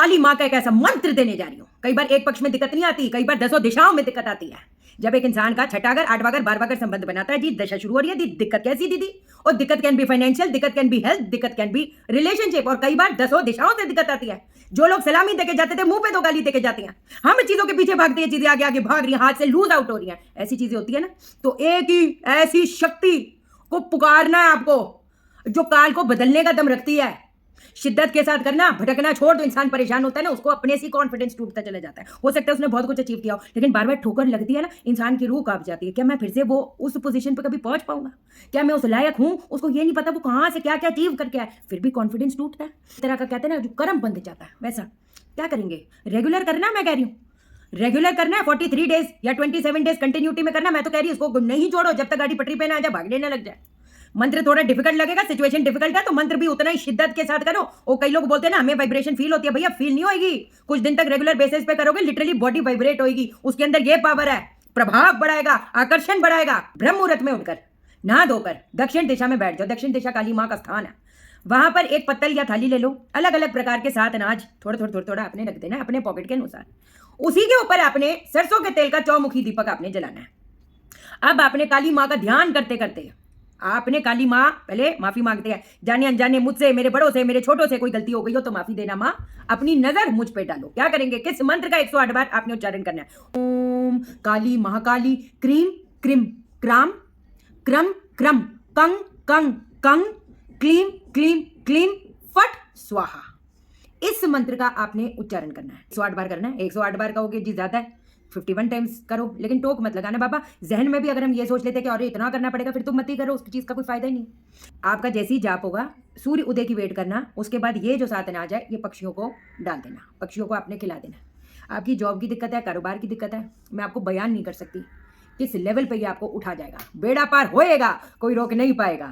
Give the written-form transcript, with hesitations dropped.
काली माँ का एक ऐसा मंत्र देने जा रही हूं। कई बार एक पक्ष में दिक्कत नहीं आती, कई बार दसों दिशाओं में दिक्कत आती है। जब एक इंसान का छठा घर, आठवां घर, 12वां घर संबंध बनाता है जी, दशा शुरू हो रही है दी, दिक्कत कैसी दीदी? और दिक्कत कैन बी फाइनेंशियल, दिक्कत कैन बी हेल्थ, दिक्कत कैन बी रिलेशनशिप, और कई बार दसों दिशाओं से दिक्कत आती है। जो लोग सलामी देके जाते थे, मुंह पे तो गाली देके जाते हैं। हम चीजों के पीछे भागते हैं, चीजें आगे आगे भाग रही हैं, हाथ से लूज आउट हो रही हैं, ऐसी चीजें होती है ना। तो एक ही ऐसी शक्ति को पुकारना है आपको जो काल को बदलने का दम रखती है। शिद्दत के साथ करना, भटकना छोड़ दो। इंसान परेशान होता है ना, उसको अपने से कॉन्फिडेंस टूटता चला जाता है। हो सकता है उसने बहुत कुछ अचीव किया हो, लेकिन बार बार ठोकर लगती है ना, इंसान की रूह कांप जाती है। क्या मैं फिर से वो उस पोजीशन पे कभी पहुंच पाऊंगा? क्या मैं उस लायक हूं? उसको ये नहीं पता वो कहां से क्या क्या अचीव करके आए, फिर भी कॉन्फिडेंस टूटता है। इस तरह का कहते हैं ना, जो कर्म बंध जाता है, वैसा क्या करेंगे? रेगुलर करना, मैं कह रही हूं रेगुलर करना है। 43 डेज या 27 डेज कंटिन्यूटी में करना। मैं तो कह रही हूं इसको नहीं छोड़ो जब तक गाड़ी पटरी पे ना आ जाए, भागने ना लग जाए। मंत्र थोड़ा डिफिकल्ट लगेगा, सिचुएशन डिफिकल्ट है, तो मंत्र भी उतना ही शिद्दत के साथ करो। और कई लोग बोलते हैं ना हमें वाइब्रेशन फील होती है, भैया फील नहीं होगी। कुछ दिन तक रेगुलर बेसिस पे करोगे, लिटरली बॉडी वाइब्रेट होगी। उसके अंदर ये पावर है, प्रभाव बढ़ाएगा, आकर्षण बढ़ाएगा। ब्रह्म मुहूर्त में उठकर नहा धोकर दक्षिण दिशा में बैठ जाओ। दक्षिण दिशा काली मां का स्थान है। वहां पर एक पत्तल या थाली ले लो, अलग अलग प्रकार के 7 अनाज थोड़ा आपने रख देना अपने पॉकेट के अनुसार। उसी के ऊपर आपने सरसों के तेल का चौमुखी दीपक आपने जलाना है। अब आपने काली मां का ध्यान करते करते आपने काली माँ पहले माफी मांगते हैं, जाने अनजाने मुझसे, मेरे बड़ों से, मेरे छोटों से कोई गलती हो गई हो तो माफी देना माँ। अपनी नजर मुझ पे डालो। क्या करेंगे? किस मंत्र का 108 बार आपने उच्चारण करना है? ओम काली महाकाली क्रीम क्रीम क्राम क्रम क्रम कंग कंग कंग क्लीम क्लीम क्लीम फट स्वाहा। इस मंत्र का आपने उच्चारण करना है। 108 बार करना है। 108 बार कहोगे जी ज्यादा है, 51 टाइम्स करो, लेकिन टोक मत लगाना बाबा। जहन में भी अगर हम ये सोच लेते कि अरे इतना करना पड़ेगा, फिर तुम मत ही करो, उस चीज का कोई फायदा ही नहीं। आपका जैसे ही जाप होगा, सूर्य उदय की वेट करना, उसके बाद ये जो 7 अनाज है ये पक्षियों को डाल देना, पक्षियों को आपने खिला देना। आपकी जॉब की दिक्कत है, कारोबार की दिक्कत है, मैं आपको बयान नहीं कर सकती किस लेवल पे ये आपको उठा जाएगा। बेड़ा पार होएगा, कोई रोक नहीं पाएगा।